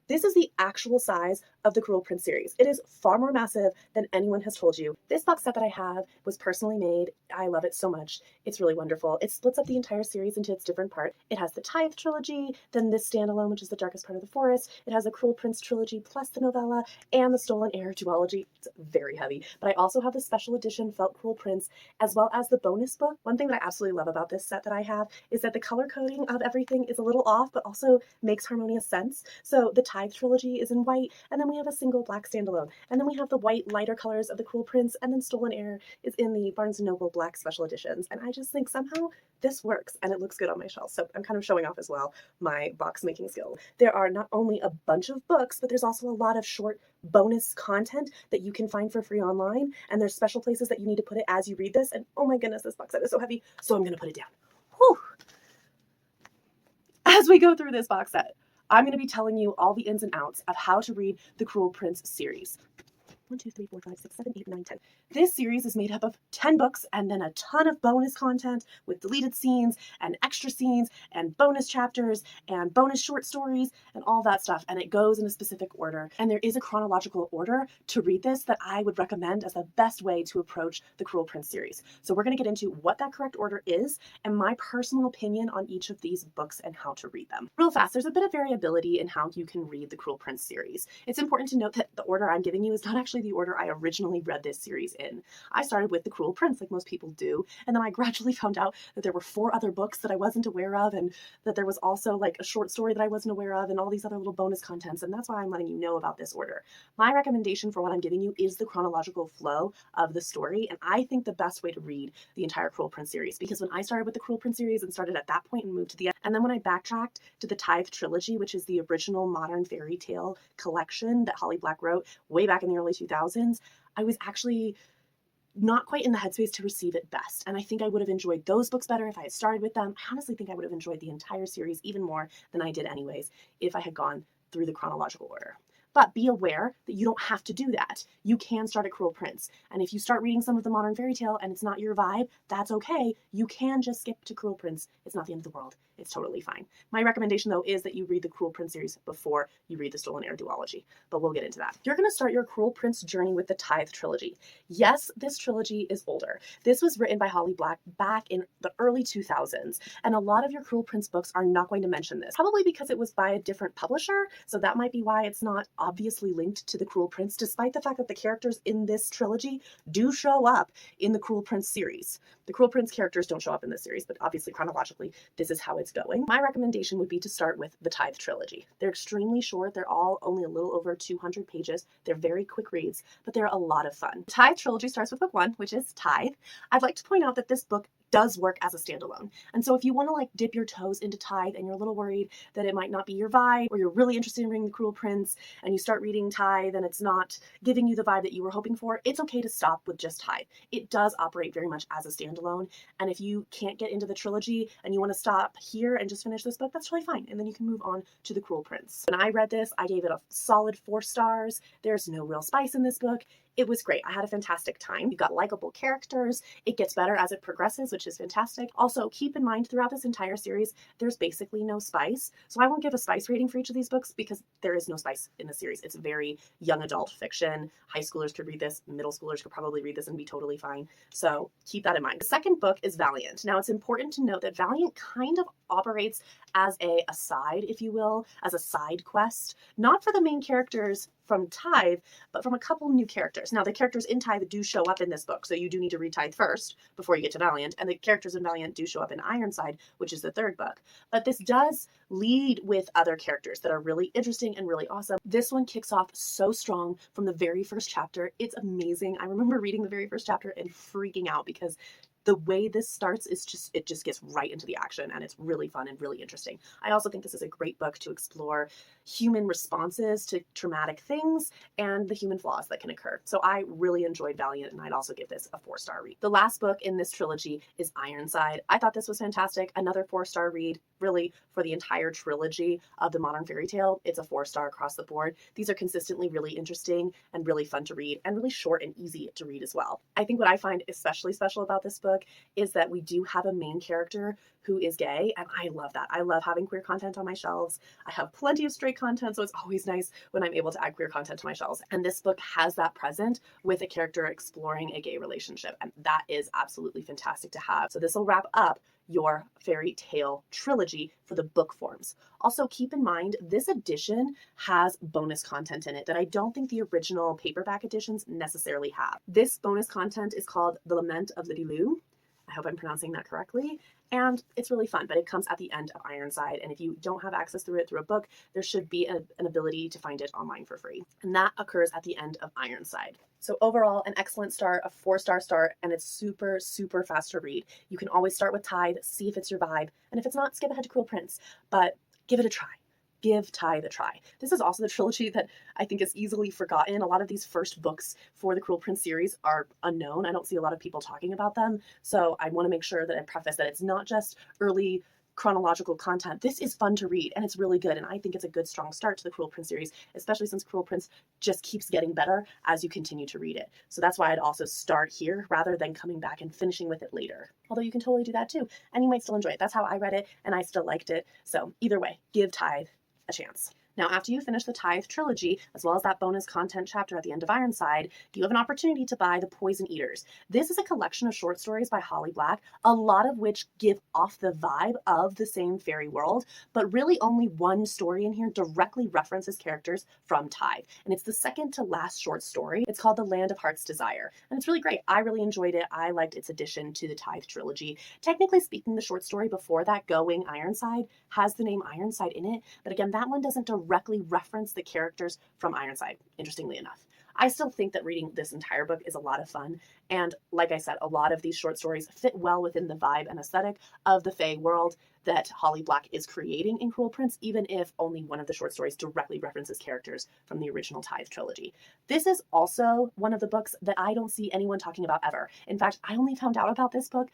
This is the actual size of the Cruel Prince series. It is far more massive than anyone has told you. This box set that I have was personally made. I love it so much. It's really wonderful. It splits up the entire series into its different parts. It has the Tithe trilogy, then this standalone, which is the darkest part of the forest. It has a Cruel Prince trilogy plus the novella, and the Stolen Heir duology. It's very heavy. But I also have the special edition Felt Cruel Prince, as well as the bonus book. One thing that I absolutely love about this set that I have is that the color coding of everything is a little off, but also makes harmonious sense. So the Tithe trilogy is in white, and then we have a single black standalone. And then we have the white lighter colors of the Cruel Prince, and then Stolen Heir is in the Barnes & Noble black special editions. And I just think somehow this works, and it looks good on my shelf. So I'm kind of showing off as well my box making skill. There are not only a bunch of books, but there's also a lot of short bonus content that you can find for free online. And there's special places that you need to put it as you read this. And oh my goodness, this box set is so heavy. So I'm going to put it down. Whew. As we go through this box set, I'm going to be telling you all the ins and outs of how to read the Cruel Prince series. 1, 2, 3, 4, 5, 6, 7, 8, 9, 10. This series is made up of 10 books and then a ton of bonus content with deleted scenes and extra scenes and bonus chapters and bonus short stories and all that stuff. And it goes in a specific order. And there is a chronological order to read this that I would recommend as the best way to approach the Cruel Prince series. So we're going to get into what that correct order is and my personal opinion on each of these books and how to read them. Real fast, there's a bit of variability in how you can read the Cruel Prince series. It's important to note that the order I'm giving you is not actually the order I originally read this series in. I started with The Cruel Prince, like most people do, and then I gradually found out that there were 4 other books that I wasn't aware of, and that there was also like a short story that I wasn't aware of, and all these other little bonus contents, and that's why I'm letting you know about this order. My recommendation for what I'm giving you is the chronological flow of the story, and I think the best way to read the entire Cruel Prince series, because when I started with the Cruel Prince series and started at that point and moved to the end, and then when I backtracked to the Tithe trilogy, which is the original modern fairy tale collection that Holly Black wrote way back in the early 2000s, I was actually not quite in the headspace to receive it best. And I think I would have enjoyed those books better if I had started with them. I honestly think I would have enjoyed the entire series even more than I did anyways if I had gone through the chronological order. But be aware that you don't have to do that. You can start at Cruel Prince. And if you start reading some of the modern fairy tale and it's not your vibe, that's okay. You can just skip to Cruel Prince. It's not the end of the world. It's totally fine. My recommendation, though, is that you read the Cruel Prince series before you read the Stolen Heir duology. But we'll get into that. You're going to start your Cruel Prince journey with the Tithe trilogy. Yes, this trilogy is older. This was written by Holly Black back in the early 2000s. And a lot of your Cruel Prince books are not going to mention this. Probably because it was by a different publisher. So that might be why it's not obviously linked to the Cruel Prince, despite the fact that the characters in this trilogy do show up in the Cruel Prince series. The Cruel Prince characters don't show up in this series, but obviously chronologically, this is how it's going. My recommendation would be to start with the Tithe trilogy. They're extremely short. They're all only a little over 200 pages. They're very quick reads, but they're a lot of fun. The Tithe trilogy starts with book 1, which is Tithe. I'd like to point out that this book does work as a standalone. And so if you want to like dip your toes into Tithe and you're a little worried that it might not be your vibe, or you're really interested in reading The Cruel Prince and you start reading Tithe and it's not giving you the vibe that you were hoping for, it's okay to stop with just Tithe. It does operate very much as a standalone. And if you can't get into the trilogy and you want to stop here and just finish this book, that's totally fine. And then you can move on to The Cruel Prince. When I read this, I gave it a solid 4 stars. There's no real spice in this book. It was great. I had a fantastic time. You got likable characters. It gets better as it progresses, which is fantastic. Also, keep in mind throughout this entire series, there's basically no spice. So I won't give a spice rating for each of these books because there is no spice in the series. It's very young adult fiction. High schoolers could read this. Middle schoolers could probably read this and be totally fine. So keep that in mind. The second book is Valiant. Now, it's important to note that Valiant kind of operates as a aside, if you will, as a side quest, not for the main characters from Tithe, but from a couple new characters. Now, the characters in Tithe do show up in this book, so you do need to read Tithe first before you get to Valiant, and the characters in Valiant do show up in Ironside, which is the 3rd book. But this does lead with other characters that are really interesting and really awesome. This one kicks off so strong from the very first chapter. It's amazing. I remember reading the very first chapter and freaking out because the way this starts is it just gets right into the action, and it's really fun and really interesting. I also think this is a great book to explore human responses to traumatic things and the human flaws that can occur. So I really enjoyed Valiant, and I'd also give this a 4-star read. The last book in this trilogy is Ironside. I thought this was fantastic. Another 4-star read, really, for the entire trilogy of the modern fairy tale. It's a 4-star across the board. These are consistently really interesting and really fun to read, and really short and easy to read as well. I think what I find especially special about this book is that we do have a main character who is gay, and I love that. I love having queer content on my shelves. I have plenty of straight content, so it's always nice when I'm able to add queer content to my shelves. And this book has that present with a character exploring a gay relationship, and that is absolutely fantastic to have. So this will wrap up your fairy tale trilogy for the book forms. Also, keep in mind, this edition has bonus content in it that I don't think the original paperback editions necessarily have. This bonus content is called The Lament of the Dilou. I hope I'm pronouncing that correctly. And it's really fun, but it comes at the end of Ironside. And if you don't have access through it through a book, there should be an ability to find it online for free. And that occurs at the end of Ironside. So overall, an excellent start, a 4-star start, and it's super, super fast to read. You can always start with Tithe, see if it's your vibe. And if it's not, skip ahead to Cruel Prince, but give it a try. Give Tithe a try. This is also the trilogy that I think is easily forgotten. A lot of these first books for the Cruel Prince series are unknown. I don't see a lot of people talking about them. So I want to make sure that I preface that it's not just early chronological content. This is fun to read and it's really good. And I think it's a good, strong start to the Cruel Prince series, especially since Cruel Prince just keeps getting better as you continue to read it. So that's why I'd also start here rather than coming back and finishing with it later. Although you can totally do that too. And you might still enjoy it. That's how I read it and I still liked it. So either way, give Tithe a chance. Now, after you finish the Tithe trilogy, as well as that bonus content chapter at the end of Ironside, you have an opportunity to buy The Poison Eaters. This is a collection of short stories by Holly Black, a lot of which give off the vibe of the same fairy world, but really only one story in here directly references characters from Tithe. And it's the second to last short story. It's called The Land of Heart's Desire. And it's really great. I really enjoyed it. I liked its addition to the Tithe trilogy. Technically speaking, the short story before that, Going Ironside, has the name Ironside in it. But again, that one doesn't directly reference the characters from Ironside, interestingly enough. I still think that reading this entire book is a lot of fun. And like I said, a lot of these short stories fit well within the vibe and aesthetic of the Fae world that Holly Black is creating in Cruel Prince, even if only one of the short stories directly references characters from the original Tithe trilogy. This is also one of the books that I don't see anyone talking about ever. In fact, I only found out about this book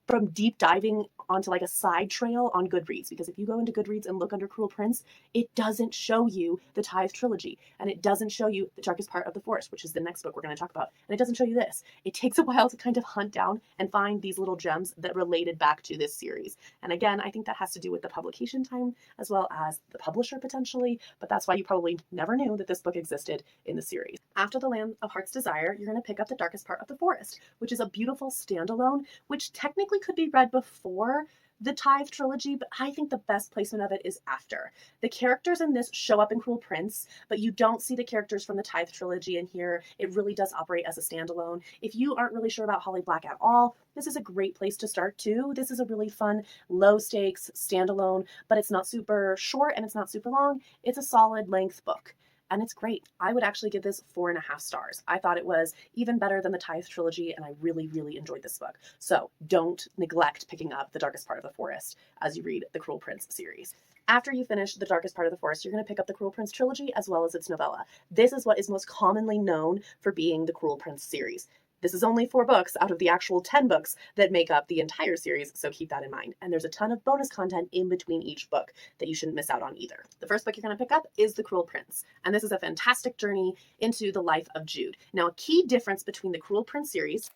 from deep diving onto like a side trail on Goodreads, because if you go into Goodreads and look under Cruel Prince, it doesn't show you the Tithe trilogy, and it doesn't show you The Darkest Part of the Forest, which is the next book we're going to talk about, and it doesn't show you this. It takes a while to kind of hunt down and find these little gems that related back to this series. And again, I think that has to do with the publication time as well as the publisher potentially, but that's why you probably never knew that this book existed in the series. After The Land of Heart's Desire, you're going to pick up The Darkest Part of the Forest, which is a beautiful standalone, which technically could be read before the Tithe trilogy, but I think the best placement of it is after. The characters in this show up in Cruel Prince, but you don't see the characters from the Tithe trilogy in here. It really does operate as a standalone. If you aren't really sure about Holly Black at all, this is a great place to start too. This is a really fun, low stakes standalone, but it's not super short and it's not super long. It's a solid length book. And it's great. I would actually give this 4.5 stars. I thought it was even better than the Tithe trilogy, and I really, really enjoyed this book. So don't neglect picking up The Darkest Part of the Forest as you read the Cruel Prince series. After you finish The Darkest Part of the Forest, you're going to pick up the Cruel Prince trilogy as well as its novella. This is what is most commonly known for being the Cruel Prince series. This is only 4 books out of the actual 10 books that make up the entire series, so keep that in mind. And there's a ton of bonus content in between each book that you shouldn't miss out on either. The first book you're going to pick up is The Cruel Prince, and this is a fantastic journey into the life of Jude. Now, a key difference between the Cruel Prince series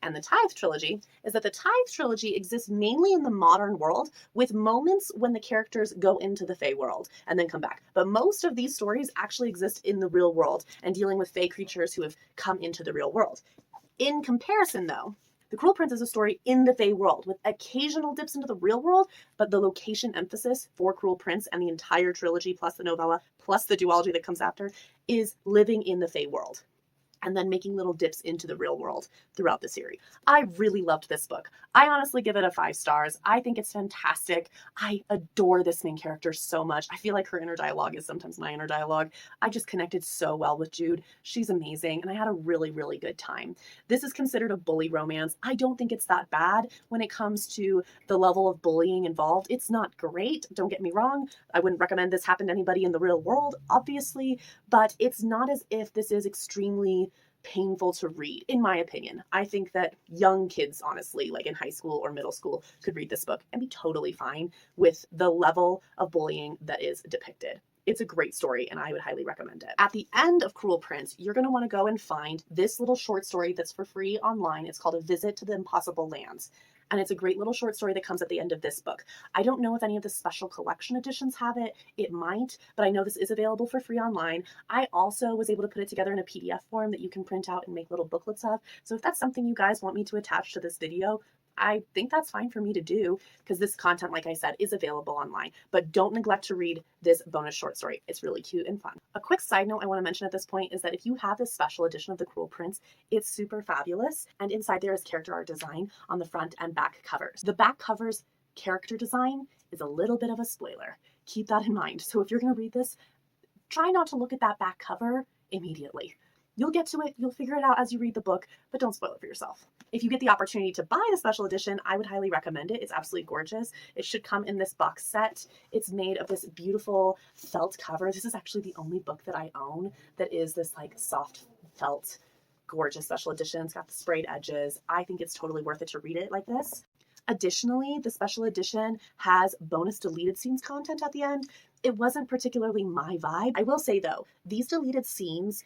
and the Tithe trilogy is that the Tithe trilogy exists mainly in the modern world, with moments when the characters go into the Fae world and then come back. But most of these stories actually exist in the real world and dealing with Fae creatures who have come into the real world. In comparison, though, The Cruel Prince is a story in the Fae world with occasional dips into the real world, but the location emphasis for Cruel Prince and the entire trilogy plus the novella plus the duology that comes after is living in the Fae world and then making little dips into the real world throughout the series. I really loved this book. I honestly give it a 5 stars. I think it's fantastic. I adore this main character so much. I feel like her inner dialogue is sometimes my inner dialogue. I just connected so well with Jude. She's amazing, and I had a really, really good time. This is considered a bully romance. I don't think it's that bad when it comes to the level of bullying involved. It's not great, don't get me wrong. I wouldn't recommend this happen to anybody in the real world, obviously, but it's not as if this is extremely painful to read, in my opinion. I think that young kids, honestly, like in high school or middle school, could read this book and be totally fine with the level of bullying that is depicted. It's a great story, and I would highly recommend it. At the end of Cruel Prince, you're going to want to go and find this little short story that's for free online. It's called A Visit to the Impossible Lands. And it's a great little short story that comes at the end of this book. I don't know if any of the special collection editions have it. It might, but I know this is available for free online. I also was able to put it together in a PDF form that you can print out and make little booklets of. So if that's something you guys want me to attach to this video, I think that's fine for me to do, because this content, like I said, is available online. But don't neglect to read this bonus short story. It's really cute and fun. A quick side note I want to mention at this point is that if you have this special edition of The Cruel Prince, it's super fabulous. And inside there is character art design on the front and back covers. The back covers character design is a little bit of a spoiler. Keep that in mind. So if you're going to read this, try not to look at that back cover immediately. You'll get to it, you'll figure it out as you read the book, but don't spoil it for yourself. If you get the opportunity to buy the special edition, I would highly recommend it. It's absolutely gorgeous. It should come in this box set. It's made of this beautiful felt cover. This is actually the only book that I own that is this like soft felt, gorgeous special edition. It's got the sprayed edges. I think it's totally worth it to read it like this. Additionally, the special edition has bonus deleted scenes content at the end. It wasn't particularly my vibe. I will say though, these deleted scenes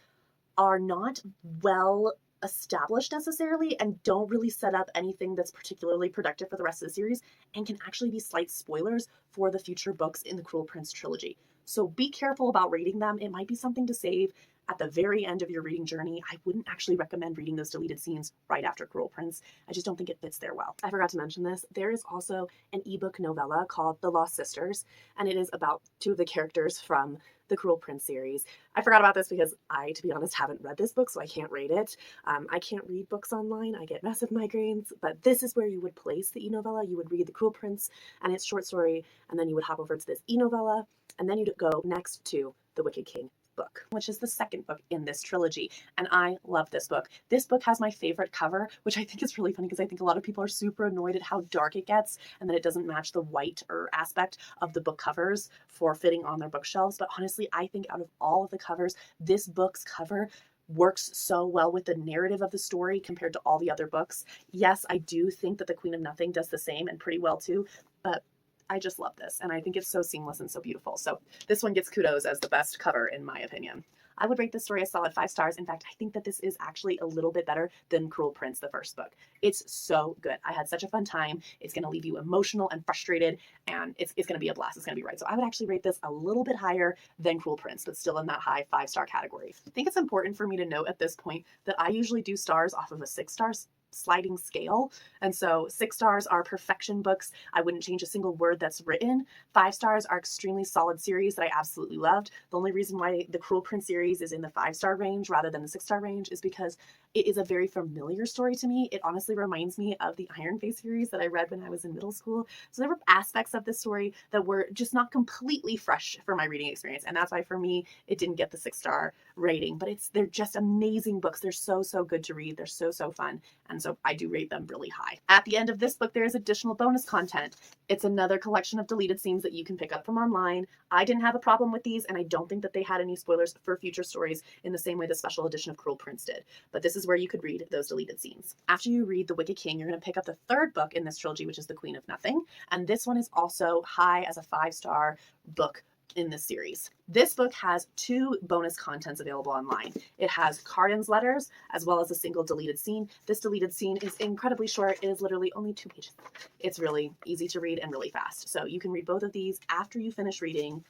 are not well established necessarily and don't really set up anything that's particularly productive for the rest of the series, and can actually be slight spoilers for the future books in the Cruel Prince trilogy. So be careful about reading them. It might be something to save at the very end of your reading journey. I wouldn't actually recommend reading those deleted scenes right after Cruel Prince. I just don't think it fits there well. I forgot to mention this. There is also an ebook novella called The Lost Sisters, and it is about two of the characters from the Cruel Prince series. I forgot about this because I, to be honest, haven't read this book, so I can't rate it. I can't read books online. I get massive migraines, but this is where you would place the e-novella. You would read The Cruel Prince and its short story, and then you would hop over to this e-novella, and then you'd go next to The Wicked King book, which is the second book in this trilogy. And I love this book. This book has my favorite cover, which I think is really funny because I think a lot of people are super annoyed at how dark it gets and that it doesn't match the white or aspect of the book covers for fitting on their bookshelves. But honestly, I think out of all of the covers, this book's cover works so well with the narrative of the story compared to all the other books. Yes, I do think that The Queen of Nothing does the same and pretty well too, but I just love this, and I think it's so seamless and so beautiful. So this one gets kudos as the best cover in my opinion. I would rate this story a solid 5 stars. In fact, I think that this is actually a little bit better than Cruel Prince, the first book. It's so good. I had such a fun time. It's going to leave you emotional and frustrated, and it's going to be a blast. It's going to be right. So I would actually rate this a little bit higher than Cruel Prince, but still in that high 5-star category. I think it's important for me to note at this point that I usually do stars off of a 6-star sliding scale. And so 6 stars are perfection books. I wouldn't change a single word that's written. 5 stars are extremely solid series that I absolutely loved. The only reason why the Cruel Prince series is in the 5-star range rather than the 6-star range is because it is a very familiar story to me. It honestly reminds me of the Iron Face series that I read when I was in middle school. So there were aspects of this story that were just not completely fresh for my reading experience. And that's why for me, it didn't get the 6-star rating, but they're just amazing books. They're so good to read. They're so fun. And so I do rate them really high. At the end of this book, there is additional bonus content. It's another collection of deleted scenes that you can pick up from online. I didn't have a problem with these, and I don't think that they had any spoilers for future stories in the same way the special edition of Cruel Prince did. But this is where you could read those deleted scenes. After you read The Wicked King, you're going to pick up the third book in this trilogy, which is The Queen of Nothing. And this one is also high as a 5-star book in this series. This book has 2 bonus contents available online. It has Cardan's letters as well as a single deleted scene. This deleted scene is incredibly short. It is literally only 2 pages. It's really easy to read and really fast. So you can read both of these after you finish reading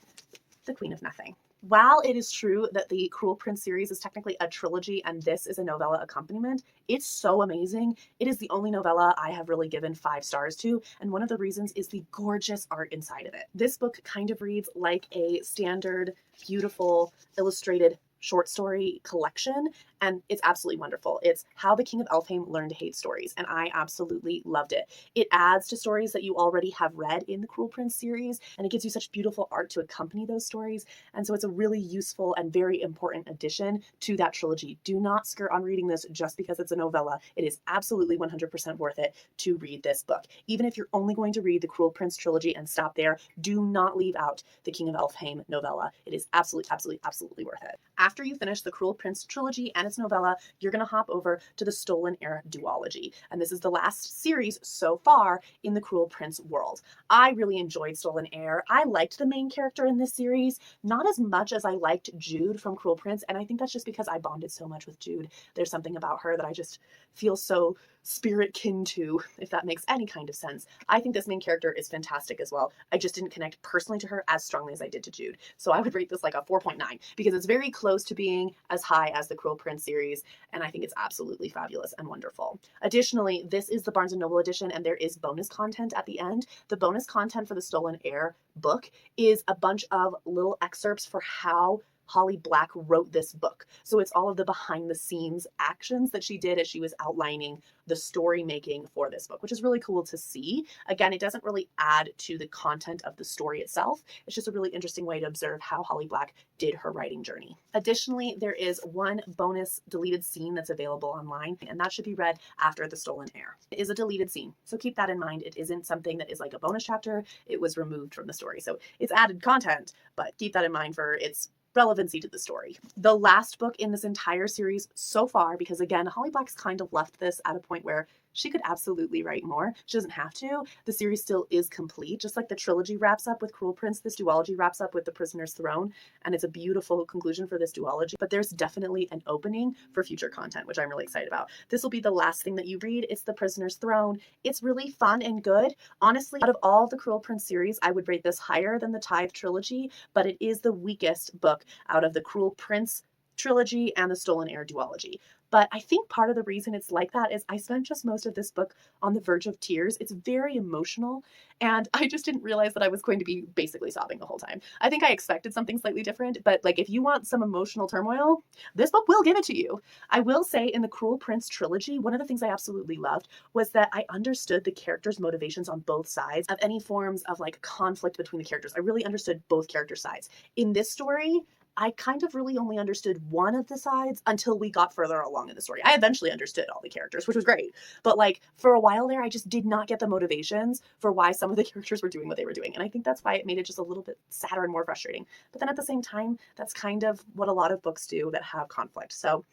The Queen of Nothing. While it is true that the Cruel Prince series is technically a trilogy and this is a novella accompaniment, it's so amazing. It is the only novella I have really given 5 stars to, and one of the reasons is the gorgeous art inside of it. This book kind of reads like a standard, beautiful, illustrated short story collection, and it's absolutely wonderful. It's How the King of Elfhame Learned to Hate Stories, and I absolutely loved it. It adds to stories that you already have read in the Cruel Prince series, and it gives you such beautiful art to accompany those stories, and so it's a really useful and very important addition to that trilogy. Do not skirt on reading this just because it's a novella. It is absolutely 100% worth it to read this book. Even if you're only going to read the Cruel Prince trilogy and stop there, do not leave out the King of Elfhame novella. It is absolutely worth it. After you finish the Cruel Prince trilogy and its novella, you're going to hop over to the Stolen Heir duology. And this is the last series so far in the Cruel Prince world. I really enjoyed Stolen Heir. I liked the main character in this series, not as much as I liked Jude from Cruel Prince. And I think that's just because I bonded so much with Jude. There's something about her that I just feel so spirit kin to, if that makes any kind of sense. I think this main character is fantastic as well. I just didn't connect personally to her as strongly as I did to Jude. So I would rate this like a 4.9 because it's very close to being as high as the Cruel Prince series, and I think it's absolutely fabulous and wonderful. Additionally, this is the Barnes & Noble edition, and there is bonus content at the end. The bonus content for the Stolen Heir book is a bunch of little excerpts for how Holly Black wrote this book. So it's all of the behind the scenes actions that she did as she was outlining the story making for this book, which is really cool to see. Again, it doesn't really add to the content of the story itself. It's just a really interesting way to observe how Holly Black did her writing journey. Additionally, there is one bonus deleted scene that's available online, and that should be read after The Stolen Heir. It is a deleted scene, so keep that in mind. It isn't something that is like a bonus chapter. It was removed from the story, so it's added content, but keep that in mind for its relevancy to the story. The last book in this entire series so far, because again, Holly Black's kind of left this at a point where she could absolutely write more. She doesn't have to. The series still is complete. Just like the trilogy wraps up with Cruel Prince, this duology wraps up with The Prisoner's Throne, and it's a beautiful conclusion for this duology. But there's definitely an opening for future content, which I'm really excited about. This will be the last thing that you read. It's The Prisoner's Throne. It's really fun and good. Honestly, out of all the Cruel Prince series, I would rate this higher than the Tithe trilogy, but it is the weakest book out of the Cruel Prince trilogy and the Stolen Heir duology. But I think part of the reason it's like that is I spent just most of this book on the verge of tears. It's very emotional, and I just didn't realize that I was going to be basically sobbing the whole time. I think I expected something slightly different, but like if you want some emotional turmoil, this book will give it to you. I will say in the Cruel Prince trilogy, one of the things I absolutely loved was that I understood the characters' motivations on both sides of any forms of like conflict between the characters. I really understood both character sides. In this story, I kind of really only understood one of the sides until we got further along in the story. I eventually understood all the characters, which was great. But like for a while there, I just did not get the motivations for why some of the characters were doing what they were doing. And I think that's why it made it just a little bit sadder and more frustrating. But then at the same time, that's kind of what a lot of books do that have conflict. So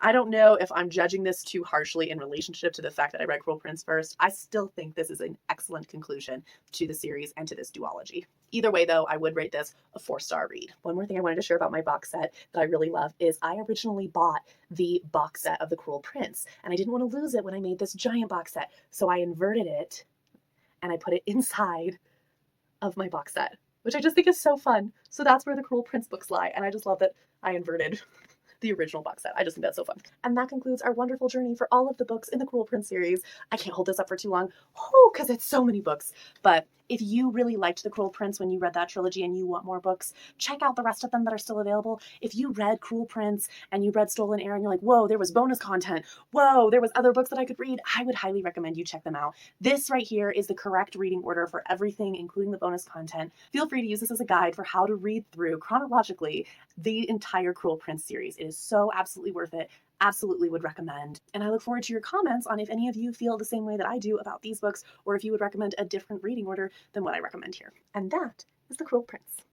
I don't know if I'm judging this too harshly in relationship to the fact that I read Cruel Prince first. I still think this is an excellent conclusion to the series and to this duology. Either way, though, I would rate this a 4-star read. One more thing I wanted to share about my box set that I really love is I originally bought the box set of The Cruel Prince, and I didn't want to lose it when I made this giant box set. So I inverted it, and I put it inside of my box set, which I just think is so fun. So that's where the Cruel Prince books lie, and I just love that I inverted the original box set. I just think that's so fun. And that concludes our wonderful journey for all of the books in the Cruel Prince series. I can't hold this up for too long, because it's so many books. But if you really liked The Cruel Prince when you read that trilogy and you want more books, check out the rest of them that are still available. If you read Cruel Prince and you read Stolen Heir and you're like, whoa, there was bonus content. Whoa, there was other books that I could read. I would highly recommend you check them out. This right here is the correct reading order for everything, including the bonus content. Feel free to use this as a guide for how to read through chronologically the entire Cruel Prince series. It is so absolutely worth it. Absolutely would recommend. And I look forward to your comments on if any of you feel the same way that I do about these books, or if you would recommend a different reading order than what I recommend here. And that is The Cruel Prince.